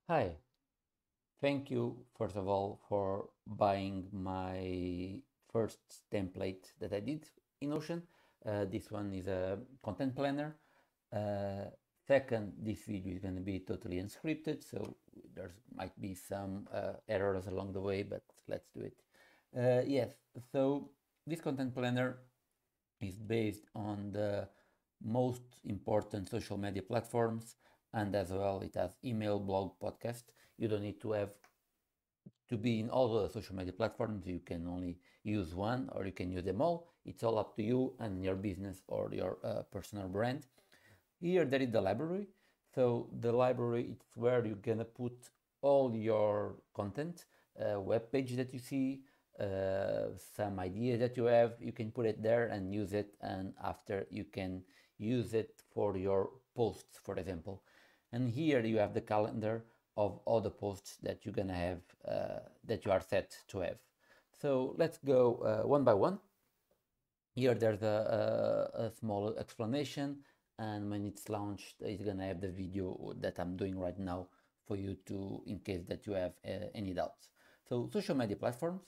Hi, thank you first of all for buying my first template that I did in Notion. This one is a content planner. Uh, Second, this video is going to be totally unscripted, so there might be some errors along the way, but let's do it. Yes, so this content planner is based on the most important social media platforms, and as well it has email, blog, podcast. You don't need to have to be in all the social media platforms. You can only use one or you can use them all. It's all up to you and your business or your personal brand. Here there is the library. So the library it's where you're gonna put all your content, web page that you see, some ideas that you have. You can put it there and use it, and after you can use it for your posts, for example. And here you have the calendar of all the posts that you're gonna have, that you are set to have. So let's go one by one. Here there's a small explanation, and when it's launched, it's gonna have the video that I'm doing right now for you to, in case that you have any doubts. So social media platforms,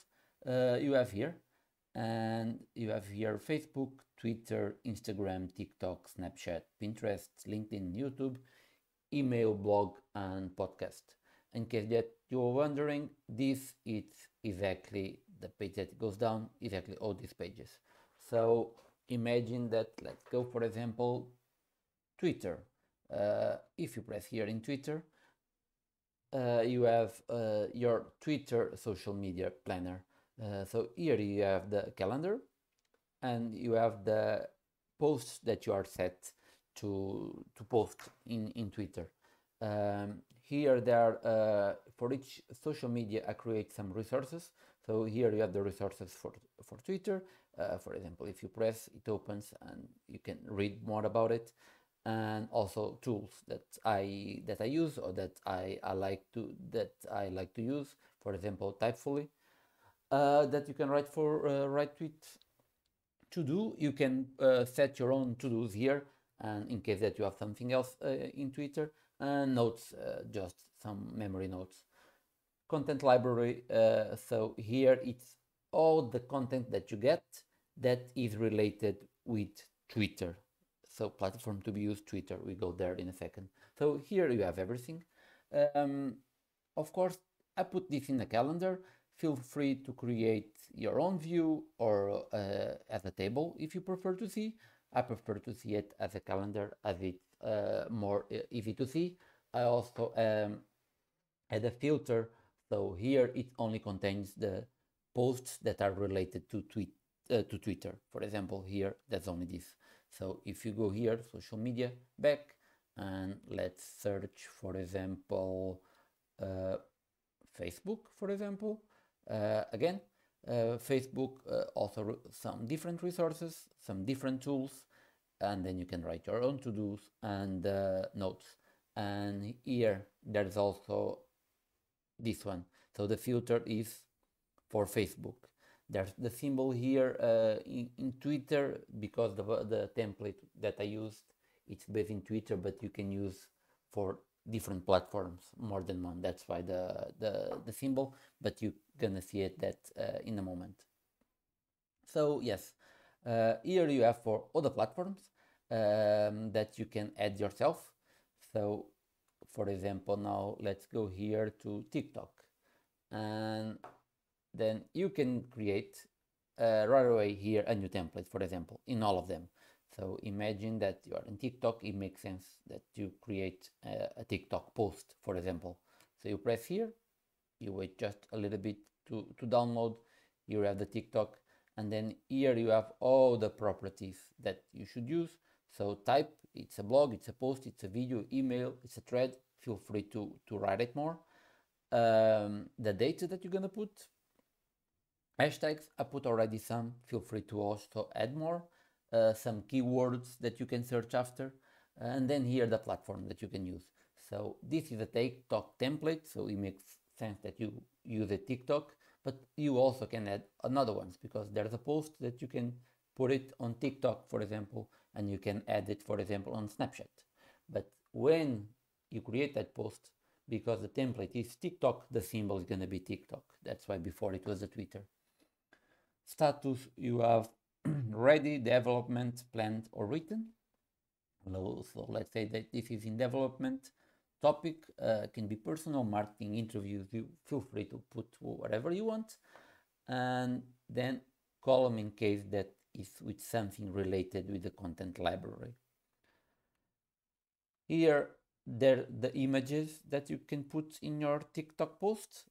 you have here, and you have here Facebook, Twitter, Instagram, TikTok, Snapchat, Pinterest, LinkedIn, YouTube, email, blog, and podcast. In case that you're wondering, this is exactly the page that goes down, exactly all these pages. So imagine that, let's go for example, Twitter. If you press here in Twitter, you have your Twitter social media planner. So here you have the calendar and you have the posts that you are set to post in Twitter. Here there are, for each social media I create some resources. So here you have the resources for Twitter. For example, if you press, it opens and you can read more about it. And also tools that I use or I like to use. For example, Typefully, that you can write tweets to do. You can set your own to dos here, and in case that you have something else in Twitter, and notes, just some memory notes. Content library. So here it's all the content that you get that is related with Twitter. So platform to be used, Twitter. We go there in a second. So here you have everything. Um, of course, I put this in a calendar. Feel free to create your own view or as a table if you prefer to see. I prefer to see it as a calendar as it's more easy to see. I also add a filter, so here it only contains the posts that are related to Twitter. For example, here that's only this. So if you go here, social media, back, and let's search, for example, uh, Facebook, for example. Again, Facebook also some different resources, some different tools, and then you can write your own to-dos and notes. And here there's also this one. So the filter is for Facebook. There's the symbol here in Twitter because the template that I used, it's based in Twitter, but you can use for different platforms, more than one. That's why the symbol, but you're gonna see it that in a moment. So yes, here you have for other platforms that you can add yourself. So for example, now let's go here to TikTok, and then you can create right away here a new template, for example, in all of them. So imagine that you are in TikTok. It makes sense that you create a TikTok post, for example. So you press here, you wait just a little bit to download. You have the TikTok, and then here you have all the properties that you should use. So type, it's a blog, it's a post, it's a video, email, it's a thread. Feel free to write it more. The data that you're gonna put, hashtags, I put already some, feel free to also add more. Some keywords that you can search after, and then here the platform that you can use. So this is a TikTok template, so it makes sense that you use a TikTok, but you also can add another ones because there's a post that you can put it on TikTok, for example, and you can add it, for example, on Snapchat. But when you create that post, because the template is TikTok, the symbol is going to be TikTok. That's why before it was a Twitter. Status, you have ready, development, planned, or written. So let's say that this is in development. Topic can be personal, marketing, interviews. You feel free to put whatever you want. And then column in case that is with something related with the content library. Here, the images that you can put in your TikTok posts,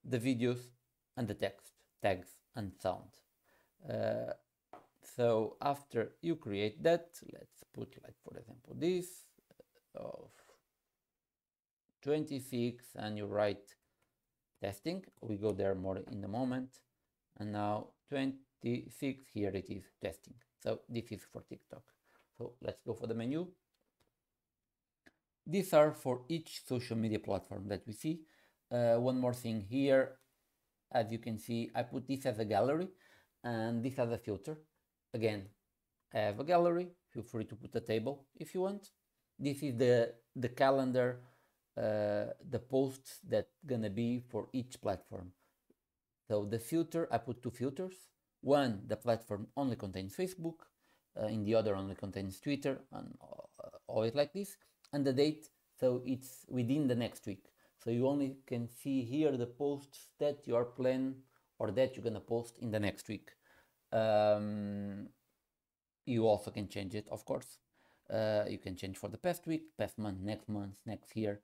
the videos, and the text, tags, and sound. So after you create that, let's put, like, for example, this of 26, and you write testing. We go there more in a moment. And now 26, here it is testing. So this is for TikTok. So let's go for the menu. These are for each social media platform that we see. One more thing here, as you can see, I put this as a gallery and this as a filter. Again, I have a gallery. Feel free to put a table if you want. This is the calendar, the posts that gonna be for each platform. So the filter, I put two filters. One, the platform only contains Facebook, in the other only contains Twitter, and always like this. And the date, so it's within the next week. So you only can see here the posts that you are planning or that you're gonna post in the next week. You also can change it, of course. You can change for the past week, past month, next year.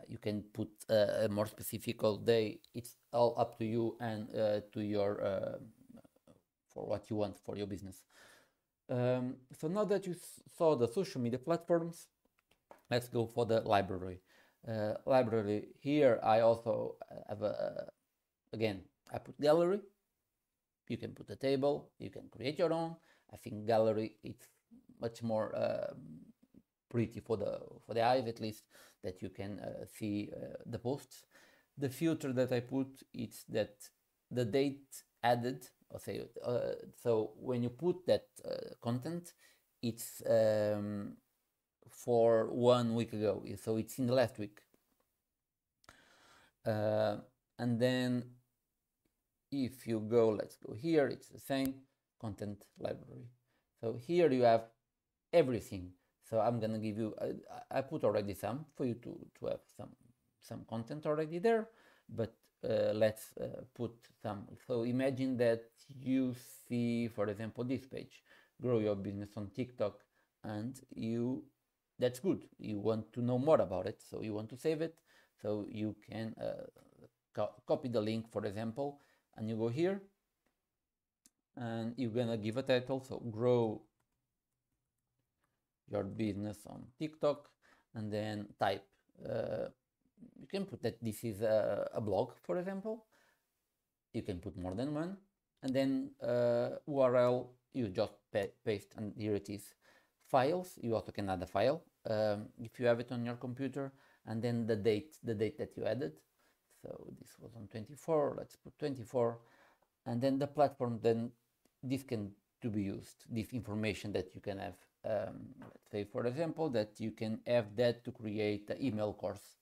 You can put a more specific day. It's all up to you and to your for what you want for your business. So now that you saw the social media platforms, let's go for the library. Library here, I also have again, I put gallery. You can put a table, you can create your own. I think gallery it's much more pretty for the eyes, at least, that you can see the posts. The filter that I put is that the date added, or say, so when you put that content, it's for 1 week ago, so it's in the last week. And then if you go, let's go here, it's the same content library. So here you have everything. So I'm gonna give you, I put already some for you to have some content already there, but let's put some. So imagine that you see, for example, this page, grow your business on TikTok, and that's good. You want to know more about it, so you want to save it. So you can copy the link, for example, and you go here, and you're gonna give a title, so grow your business on TikTok, and then type. You can put that this is a blog, for example. You can put more than one, and then URL, you just paste, and here it is. Files, you also can add a file if you have it on your computer, and then the date that you added. So this was on 24, let's put 24, and then the platform, then this can to be used, this information that you can have. Let's say, for example, that you can have that to create an email course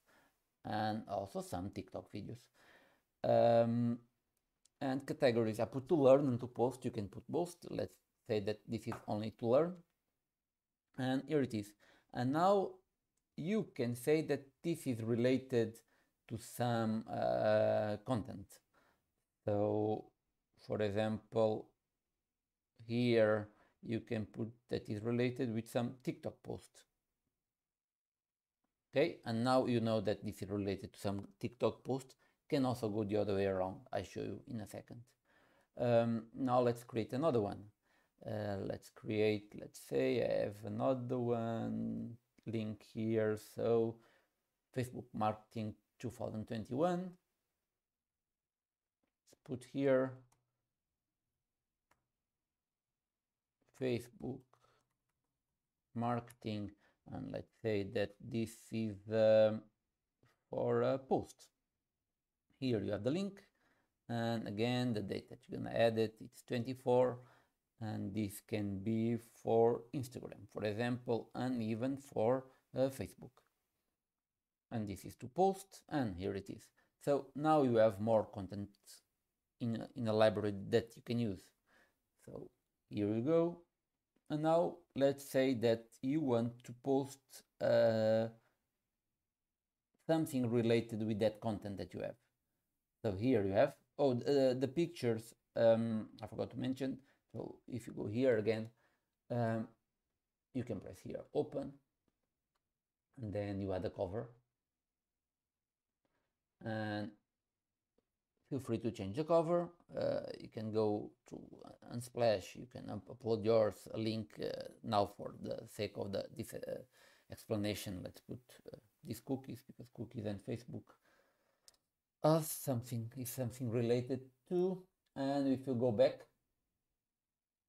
and also some TikTok videos. And categories, I put to learn and to post. You can put both. Let's say that this is only to learn, and here it is. And now you can say that this is related to some content. So, for example, here you can put that is related with some TikTok post. Okay, and now you know that this is related to some TikTok post. Can also go the other way around. I show you in a second. Now let's create another one. Let's say I have another one, link here. So Facebook marketing 2021. Let's put here Facebook marketing, and let's say that this is for a post. Here you have the link, and again the date that you're gonna add it, it's 24, and this can be for Instagram, for example, and even for Facebook. and this is to post, and here it is. So now you have more content in a library that you can use. So here you go. And now let's say that you want to post something related with that content that you have. So here you have, the pictures, I forgot to mention. So if you go here again, you can press here, open, and then you add a cover. And feel free to change the cover. You can go to Unsplash, you can upload yours, a link. Now for the sake of this explanation, let's put these cookies, because cookies and Facebook is something related to. And if you go back,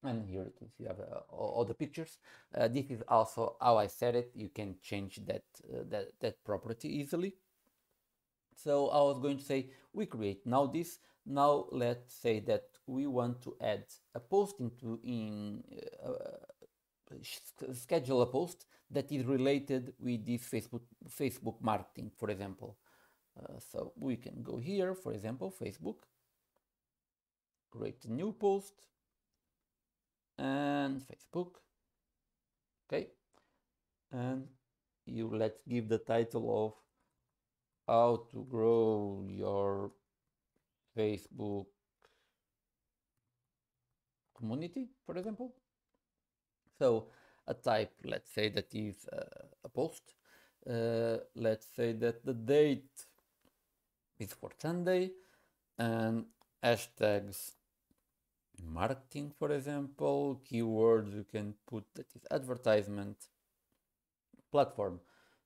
and here it is, you have all the pictures. This is also how I set it. You can change that property easily. So I was going to say, we create now this. Now let's say that we want to add a post schedule a post that is related with this Facebook marketing, for example. So we can go here, for example, Facebook, create a new post, and Facebook. Okay, and let's give the title of how to grow your Facebook community, for example. So a type, let's say that is a post. Let's say that the date is for Sunday, and hashtags marketing, for example. Keywords you can put that is advertisement. Platform,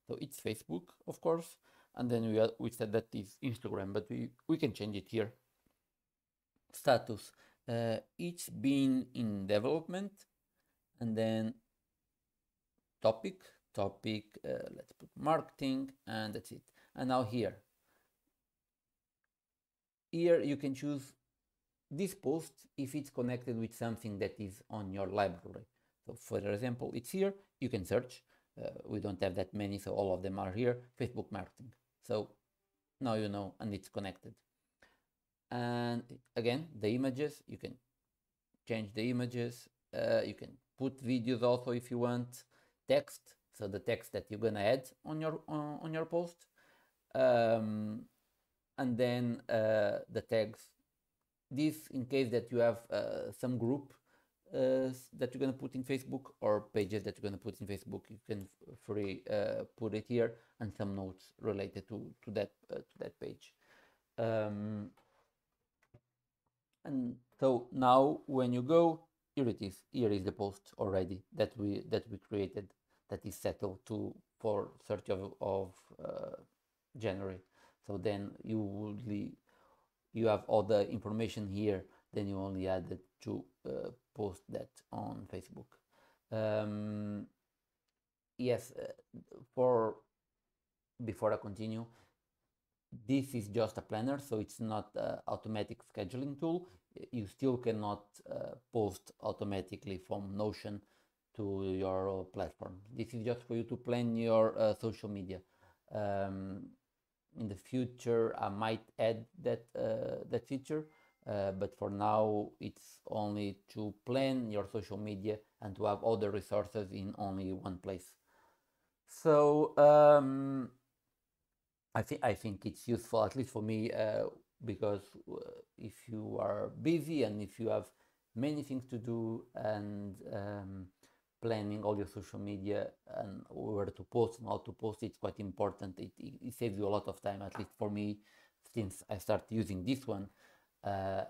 so it's Facebook, of course, and then we said that is Instagram, but we can change it here. Status, it's been in development, and then topic, let's put marketing, and that's it. And now here you can choose this post if it's connected with something that is on your library. So for example, it's here, you can search. We don't have that many, so all of them are here, Facebook marketing. So now you know, and it's connected. And again, the images, you can change the images. You can put videos also if you want. Text, so the text that you're gonna add on your post. And then the tags. This in case that you have some group that you're gonna put in Facebook, or pages that you're gonna put in Facebook, you can put it here, and some notes related to that page. And so now when you go, here it is. Here is the post already that we created, that is settled for 30th of January. So then you have all the information here. Then you only added to post that on Facebook. Yes, before I continue, this is just a planner, so it's not an automatic scheduling tool. You still cannot post automatically from Notion to your platform. This is just for you to plan your social media. In the future, I might add that feature, but for now, it's only to plan your social media and to have all the resources in only one place. So I think it's useful, at least for me, because if you are busy and if you have many things to do, and planning all your social media and where to post and how to post, it's quite important. It saves you a lot of time, at least for me. Since I started using this one,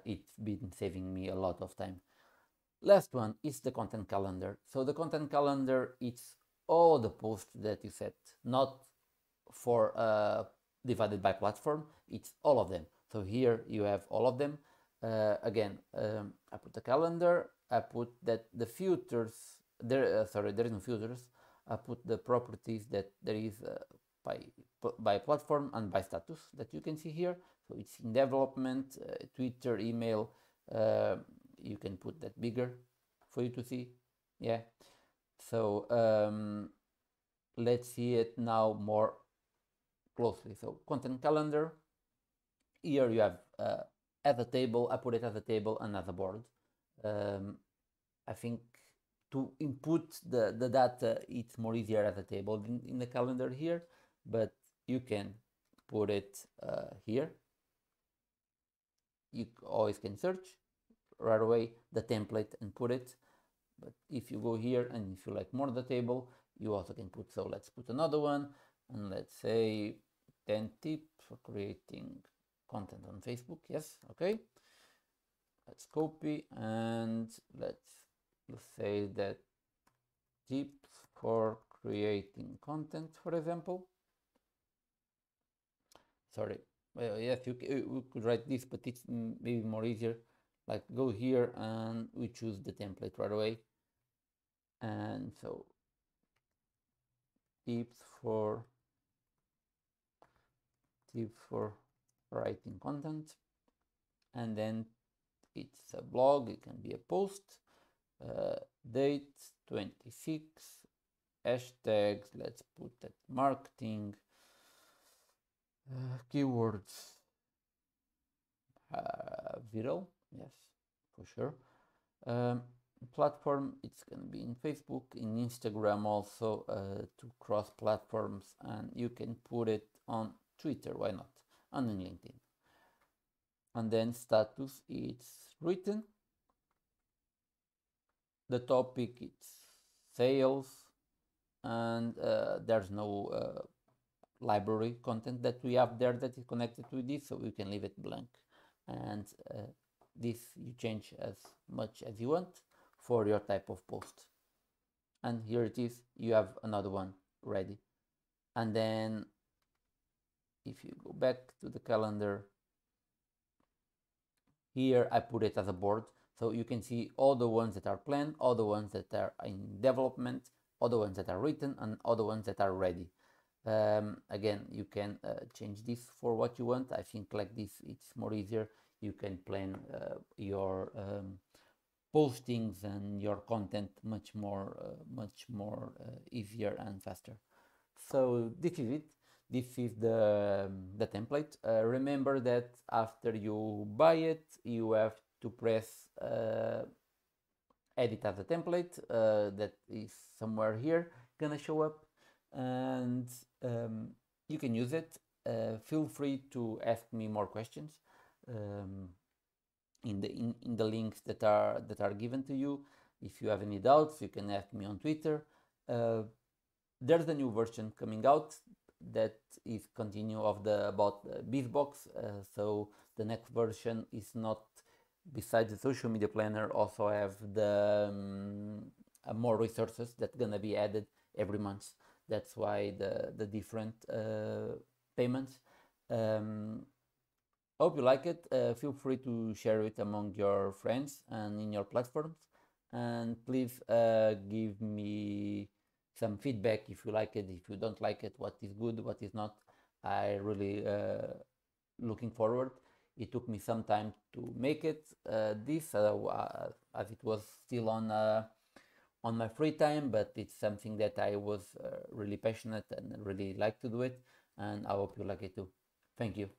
it's been saving me a lot of time. Last one is the content calendar. So the content calendar, it's all the posts that you set, not for divided by platform, it's all of them. So here you have all of them. Again, I put the calendar, I put that the filters, there is no filters. I put the properties that there is by platform and by status that you can see here. So it's in development, Twitter, email. You can put that bigger for you to see. Yeah. So let's see it now more closely. So content calendar, here you have as a table. I put it as a table and as a board. I think to input the data, it's more easier as a table in the calendar here, but you can put it here. You always can search right away the template and put it. But if you go here and if you like more the table, you also can put, so let's put another one, and let's say 10 tips for creating content on Facebook. Yes, okay. Let's copy and let's say that tips for creating content, for example. Sorry, well, yes, we could write this, but it's maybe more easier. Like go here and we choose the template right away. And so tips for writing content, and then it's a blog, it can be a post, date 26, hashtags, let's put that marketing, keywords, viral, yes, for sure. Platform, it's going to be in Facebook, in Instagram also, to cross platforms, and you can put it on Twitter, why not, and in LinkedIn. And then status, it's written. The topic, it's sales, and there's no library content that we have there that is connected with this, so you can leave it blank. And this you change as much as you want for your type of post. And here it is, you have another one ready. And then if you go back to the calendar, here I put it as a board, so you can see all the ones that are planned, all the ones that are in development, all the ones that are written, and all the ones that are ready. Again, you can change this for what you want. I think like this it's more easier. You can plan your postings and your content much more easier and faster. So this is it. This is the template. Remember that after you buy it, you have to press edit as a template. That is somewhere here gonna show up, and you can use it. Feel free to ask me more questions in the links that are given to you. If you have any doubts, you can ask me on Twitter. There's a new version coming out that is continue of the about BizBox. So the next version is not, besides the social media planner, also have the more resources that gonna be added every month. That's why the different payments. Hope you like it. Feel free to share it among your friends and in your platforms, and please give me some feedback if you like it, if you don't like it, what is good, what is not. I really looking forward. It took me some time to make it this as it was still on my free time, but it's something that I was really passionate and really like to do it, and I hope you like it too. Thank you.